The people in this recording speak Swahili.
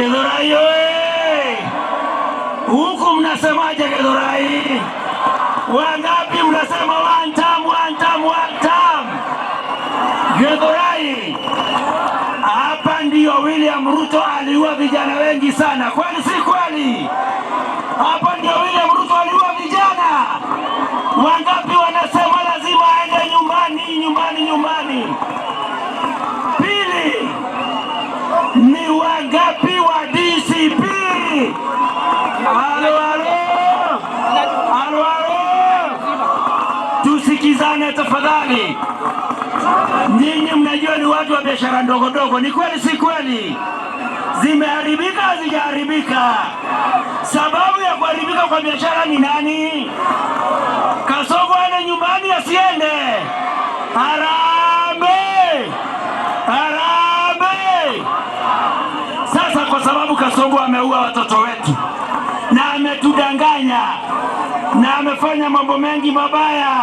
Githurai oye! Huku mnasemaje Githurai? Wangapi mnasema one term, one term, one term? Githurai, hapa ndio William Ruto aliua vijana wengi sana. Kweli si kweli? Hapa ndio William Ruto aliua vijana. Wangapi wanasema lazima aende nyumbani, nyumbani, nyumbani? Pili, ni wangapi wa DCP? Halo, halo. Halo, halo. Tusikizane tafadhali. Nyinyi mnajua ni watu wa biashara ndogo ndogo. Ni kweli si kweli? Zimeharibika, hazijaharibika? Sababu ya kuharibika kwa biashara ni nani? Kasongo aende nyumbani asiende? Harambee! Harambee! Sasa kwa sababu Kasongo ameua watoto wetu na ametudanganya na amefanya mambo mengi mabaya,